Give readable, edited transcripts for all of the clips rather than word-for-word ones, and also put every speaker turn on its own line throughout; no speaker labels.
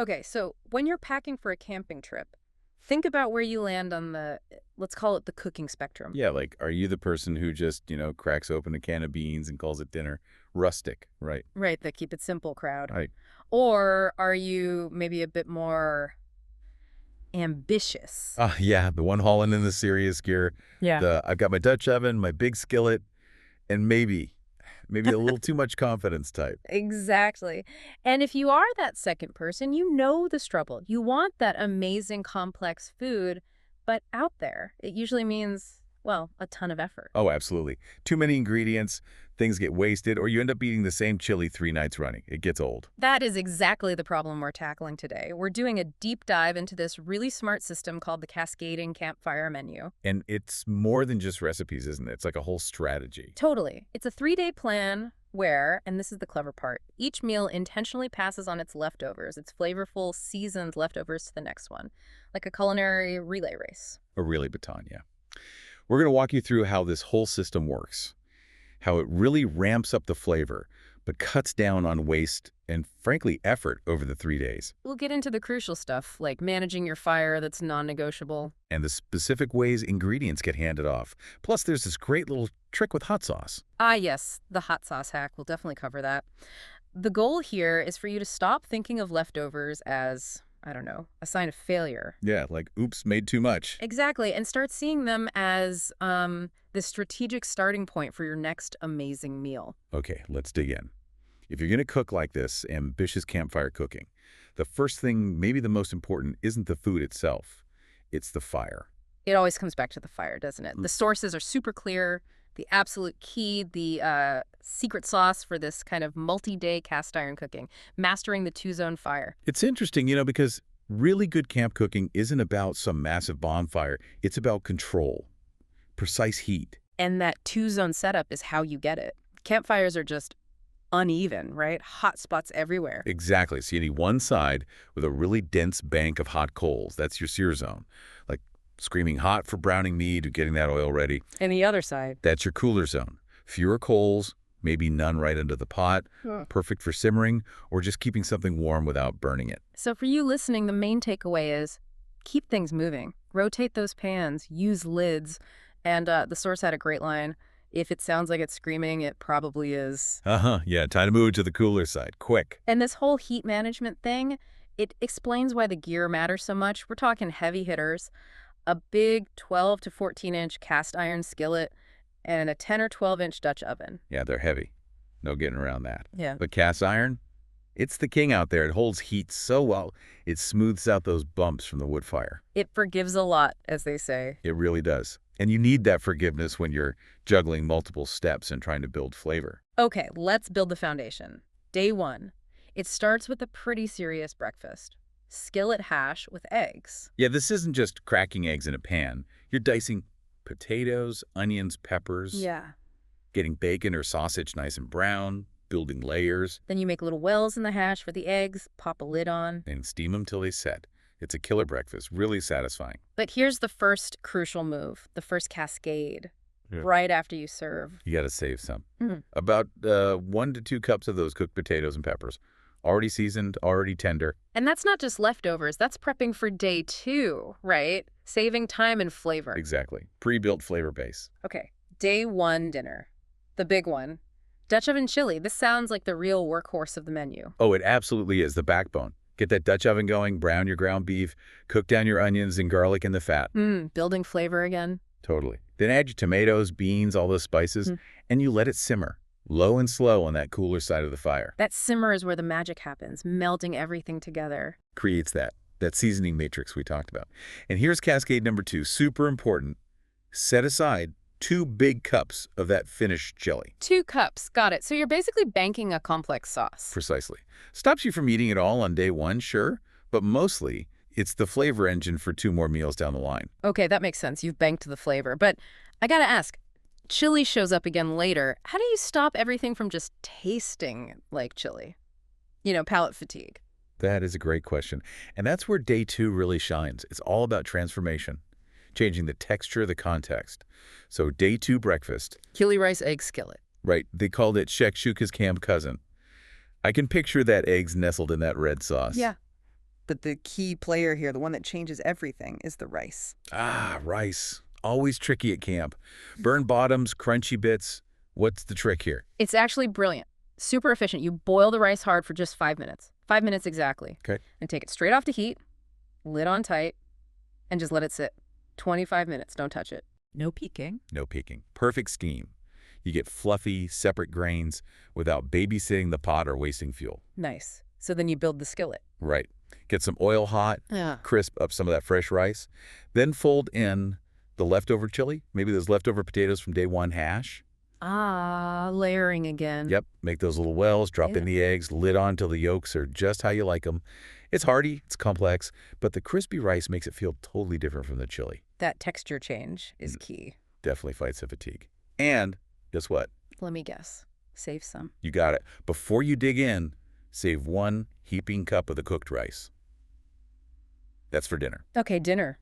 Okay, so when you're packing for a camping trip, think about where you land on the, let's call it the cooking spectrum.
Yeah, like, are you the person who just, cracks open a can of beans and calls it dinner? Rustic, right?
Right, the keep it simple crowd.
Right.
Or are you maybe a bit more ambitious?
Yeah, the one hauling in the serious gear.
Yeah.
I've got my Dutch oven, my big skillet, and maybe a little too much confidence type.
Exactly. And if you are that second person, you know the struggle. You want that amazing complex food, but out there, it usually means, well, a ton of effort.
Oh, absolutely. Too many ingredients, things get wasted, or you end up eating the same chili 3 nights running. It gets old.
That is exactly the problem we're tackling today. We're doing a deep dive into this really smart system called the Cascading Campfire Menu.
And it's more than just recipes, isn't it? It's like a whole strategy.
Totally. It's a 3-day plan where, and this is the clever part, each meal intentionally passes on its leftovers, its flavorful, seasoned leftovers to the next one, like a culinary relay race.
A really baton, yeah. We're going to walk you through how this whole system works, how it really ramps up the flavor, but cuts down on waste and, frankly, effort over the 3 days,
We'll get into the crucial stuff, like managing your fire that's non-negotiable.
and the specific ways ingredients get handed off. Plus, there's this great little trick with hot sauce.
Ah, yes, the hot sauce hack. We'll definitely cover that. The goal here is for you to stop thinking of leftovers as, I don't know, a sign of failure.
Yeah, like, oops, made too much.
Exactly, and start seeing them as the strategic starting point for your next amazing meal.
Okay, let's dig in. If you're going to cook like this, ambitious campfire cooking, the first thing, maybe the most important, isn't the food itself. It's the fire.
It always comes back to the fire, doesn't it?
Mm.
The sources are super clear. The absolute key, the secret sauce for this kind of multi-day cast iron cooking, mastering the two-zone fire.
It's interesting, because really good camp cooking isn't about some massive bonfire. It's about control, precise heat.
And that two-zone setup is how you get it. Campfires are just uneven, right? Hot spots everywhere.
Exactly. So you need one side with a really dense bank of hot coals. That's your sear zone. Like screaming hot for browning meat or getting that oil ready.
And the other side.
That's your cooler zone. Fewer coals, maybe none right under the pot. Perfect for simmering or just keeping something warm without burning it.
So for you listening, the main takeaway is keep things moving. Rotate those pans, use lids. And the source had a great line. If it sounds like it's screaming, it probably is.
Yeah, time to move to the cooler side. Quick.
And this whole heat management thing, it explains why the gear matters so much. We're talking heavy hitters, a big 12 to 14-inch cast iron skillet, and a 10 or 12-inch Dutch oven.
Yeah, they're heavy. No getting around that.
Yeah.
But cast iron, it's the king out there. It holds heat so well, it smooths out those bumps from the wood fire.
It forgives a lot, as they say.
It really does. And you need that forgiveness when you're juggling multiple steps and trying to build flavor.
Okay, let's build the foundation. Day 1. It starts with a pretty serious breakfast. Skillet hash with eggs.
Yeah, this isn't just cracking eggs in a pan. You're dicing potatoes, onions, peppers,
Yeah.
getting bacon or sausage nice and brown, building layers,
Then you make little wells in the hash for the eggs, pop a lid on.
and steam them till they set. It's a killer breakfast, really satisfying.
But here's the first crucial move, the first cascade,
Yeah.
right after you serve.
You got to save some.
Mhm.
About 1 to 2 cups of those cooked potatoes and peppers. Already seasoned, already tender.
And that's not just leftovers, that's prepping for day 2, right? Saving time and flavor.
Exactly. Pre-built flavor base.
Okay, day 1 dinner. The big one. Dutch oven chili. This sounds like the real workhorse of the menu.
Oh, it absolutely is the backbone. Get that Dutch oven going, brown your ground beef, cook down your onions and garlic in the fat.
Building flavor again.
Totally. Then add your tomatoes, beans, all those spices,
Mm.
and you let it simmer, low and slow on that cooler side of the fire.
That simmer is where the magic happens, melting everything together.
Creates that seasoning matrix we talked about. And here's cascade number 2, super important. Set aside 2 big cups of that finished chili.
2 cups, got it. So you're basically banking a complex sauce.
Precisely. Stops you from eating it all on day 1, sure, but mostly it's the flavor engine for 2 more meals down the line.
Okay, that makes sense. You've banked the flavor. But I gotta ask, chili shows up again later. How do you stop everything from just tasting like chili? Palate fatigue.
That is a great question. And that's where day 2 really shines. It's all about transformation, changing the texture, the context. So day 2 breakfast.
Chili rice egg skillet.
Right, they called it shakshuka's camp cousin. I can picture that eggs nestled in that red sauce.
Yeah.
But the key player here, the one that changes everything, is the rice.
Ah, rice. Always tricky at camp. Burn bottoms, crunchy bits. What's the trick here?
It's actually brilliant. Super efficient. You boil the rice hard for just 5 minutes. 5 minutes exactly.
Okay.
And take it straight off to heat, lid on tight, and just let it sit. 25 minutes. Don't touch it.
No peeking.
No peeking. Perfect scheme. You get fluffy, separate grains without babysitting the pot or wasting fuel.
Nice. So then you build the skillet.
Right. Get some oil hot,
Yeah.
crisp up some of that fresh rice. Then fold in the leftover chili, maybe those leftover potatoes from day one hash.
Ah, layering again.
Yep, make those little wells, drop in the eggs, lid on till the yolks are just how you like them. It's hearty, it's complex, but the crispy rice makes it feel totally different from the chili.
That texture change is key.
Definitely fights the fatigue. And guess what?
Let me guess. Save some.
You got it. Before you dig in, save 1 heaping cup of the cooked rice. That's for dinner.
Okay, dinner.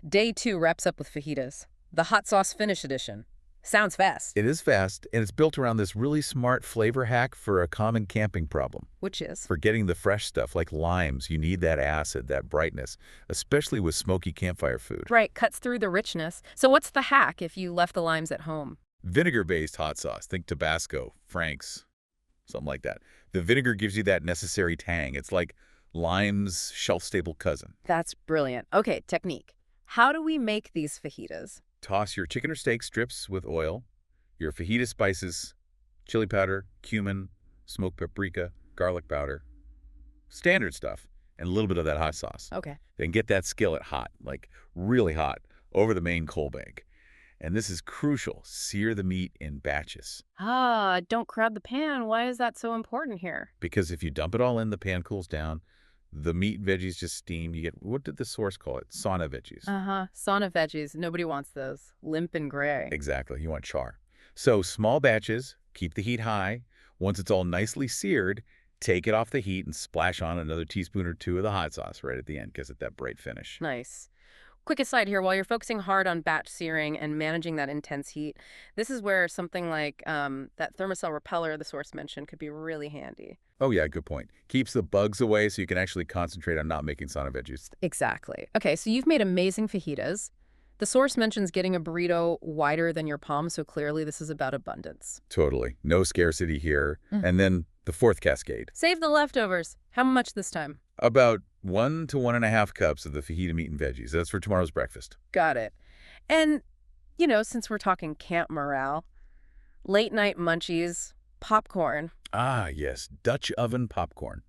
Day 2 wraps up with fajitas. The hot sauce finish edition. Sounds fast.
It is fast, and it's built around this really smart flavor hack for a common camping problem.
Which is?
For getting the fresh stuff like limes, you need that acid, that brightness, especially with smoky campfire food.
Right, cuts through the richness. So what's the hack if you left the limes at home?
Vinegar-based hot sauce. Think Tabasco, Frank's, something like that. The vinegar gives you that necessary tang. It's like lime's shelf-stable cousin.
That's brilliant. Okay, technique. How do we make these fajitas?
Toss your chicken or steak strips with oil, your fajita spices, chili powder, cumin, smoked paprika, garlic powder, standard stuff, and a little bit of that hot sauce.
Okay.
Then get that skillet hot, like really hot, over the main coal bank. And this is crucial. Sear the meat in batches.
Ah, don't crowd the pan. Why is that so important here?
Because if you dump it all in, the pan cools down, the meat and veggies just steam. You get, what did the source call it? Sauna veggies.
Uh-huh. Sauna veggies. Nobody wants those. Limp and gray.
Exactly. You want char. So small batches, keep the heat high. Once it's all nicely seared, take it off the heat and splash on another teaspoon or 2 of the hot sauce right at the end, gives it that bright finish.
Nice. Quick aside here, while you're focusing hard on batch searing and managing that intense heat, this is where something like that thermocell repeller the source mentioned could be really handy.
Oh yeah, good point. Keeps the bugs away so you can actually concentrate on not making sauna veggies.
Exactly. Okay, so you've made amazing fajitas. The source mentions getting a burrito wider than your palm, so clearly this is about abundance.
Totally. No scarcity here. And then the 4th cascade.
Save the leftovers. How much this time?
About 1 to 1.5 cups of the fajita meat and veggies. That's for tomorrow's breakfast.
Got it. And, since we're talking camp morale, late night munchies, popcorn,
Ah, yes. Dutch oven popcorn.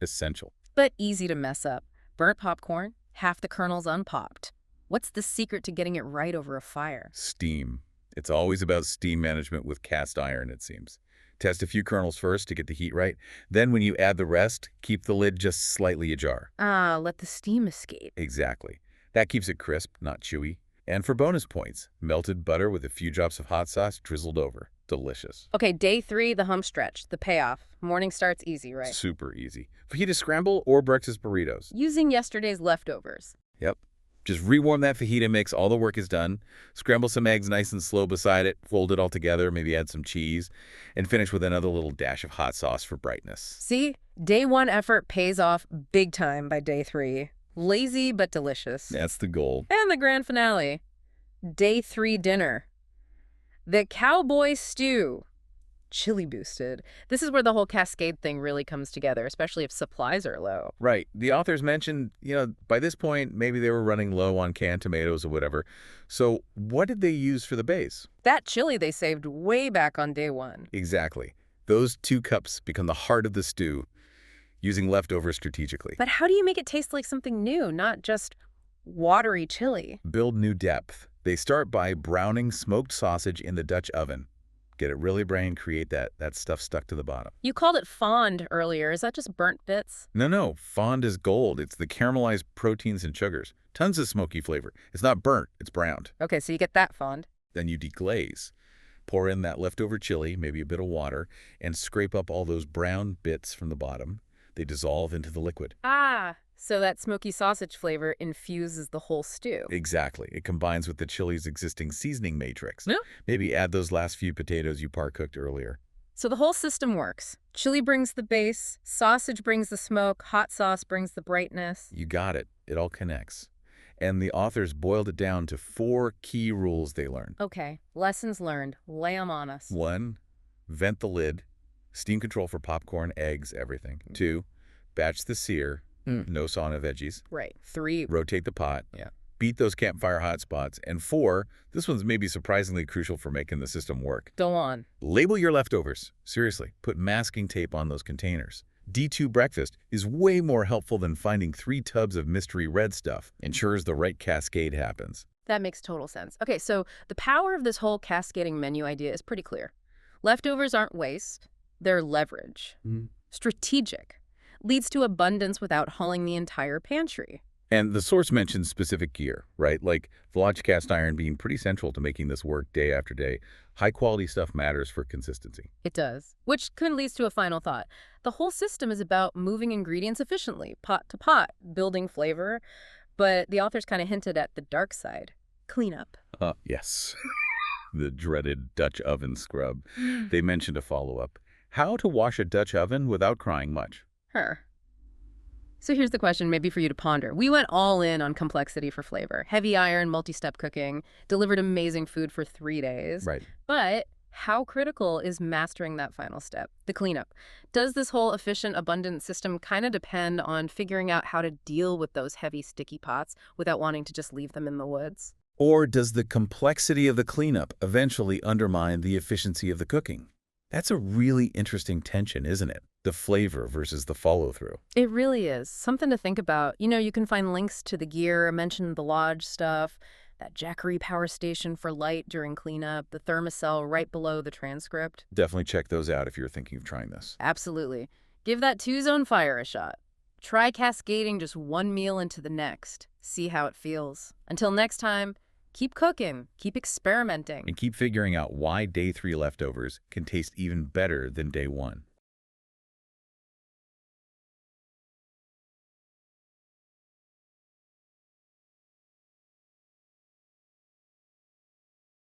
Essential.
but easy to mess up. Burnt popcorn, half the kernels unpopped. What's the secret to getting it right over a fire?
Steam. It's always about steam management with cast iron, it seems. Test a few kernels first to get the heat right. Then when you add the rest, keep the lid just slightly ajar.
Ah, let the steam escape.
Exactly. That keeps it crisp, not chewy. And for bonus points, melted butter with a few drops of hot sauce drizzled over. Delicious.
Okay, day 3, the home stretch, the payoff. Morning starts easy, right?
Super easy. Fajita scramble or breakfast burritos.
Using yesterday's leftovers.
Yep. Just rewarm that fajita mix. All the work is done. Scramble some eggs nice and slow beside it. Fold it all together. Maybe add some cheese. And finish with another little dash of hot sauce for brightness.
See? Day 1 effort pays off big time by day 3. Lazy but delicious.
That's the goal.
And the grand finale. Day 3 dinner. The cowboy stew. Chili boosted. This is where the whole cascade thing really comes together, especially if supplies are low.
Right. The authors mentioned, by this point, maybe they were running low on canned tomatoes or whatever. So what did they use for the base?
That chili they saved way back on day 1.
Exactly. Those 2 cups become the heart of the stew, using leftovers strategically.
But how do you make it taste like something new, not just watery chili?
Build new depth. They start by browning smoked sausage in the Dutch oven. Get it really brown, create that stuff stuck to the bottom.
You called it fond earlier. Is that just burnt bits?
No. Fond is gold. It's the caramelized proteins and sugars. Tons of smoky flavor. It's not burnt. It's browned.
Okay, so you get that fond.
Then you deglaze. Pour in that leftover chili, maybe a bit of water, and scrape up all those brown bits from the bottom. They dissolve into the liquid.
Ah, so that smoky sausage flavor infuses the whole stew.
Exactly. It combines with the chili's existing seasoning matrix.
Yeah.
Maybe add those last few potatoes you par-cooked earlier.
So the whole system works. Chili brings the base, sausage brings the smoke, hot sauce brings the brightness.
You got it. It all connects. And the authors boiled it down to 4 key rules they learned.
Okay, lessons learned. Lay 'em on us.
1, vent the lid. Steam control for popcorn, eggs, everything. 2, batch the sear. No sauna veggies.
Right. 3.
Rotate the pot.
Yeah.
Beat those campfire hot spots. And 4, this one's maybe surprisingly crucial for making the system work.
Go on.
Label your leftovers. Seriously, put masking tape on those containers. D2 breakfast is way more helpful than finding 3 tubs of mystery red stuff. Ensures the right cascade happens.
That makes total sense. Okay, so the power of this whole cascading menu idea is pretty clear. Leftovers aren't waste, they're leverage. Strategic. Leads to abundance without hauling the entire pantry.
And the source mentions specific gear, right? Like the Lodge cast iron being pretty central to making this work day after day. High-quality stuff matters for consistency.
It does. Which kind of leads to a final thought. The whole system is about moving ingredients efficiently, pot to pot, building flavor. But the authors kind of hinted at the dark side. Cleanup.
Yes. The dreaded Dutch oven scrub. They mentioned a follow-up. How to wash a Dutch oven without crying much.
So here's the question maybe for you to ponder. We went all in on complexity for flavor. Heavy iron, multi-step cooking, delivered amazing food for 3 days.
Right.
But how critical is mastering that final step, the cleanup? Does this whole efficient, abundant system kind of depend on figuring out how to deal with those heavy, sticky pots without wanting to just leave them in the woods?
Or does the complexity of the cleanup eventually undermine the efficiency of the cooking? That's a really interesting tension, isn't it? The flavor versus the follow-through.
It really is. Something to think about. You know, you can find links to the gear, I mentioned the lodge stuff, that Jackery power station for light during cleanup, the thermocell right below the transcript.
Definitely check those out if you're thinking of trying this.
Absolutely. Give that 2-zone fire a shot. Try cascading just one meal into the next. See how it feels. Until next time, keep cooking, keep experimenting.
And keep figuring out why day 3 leftovers can taste even better than day 1.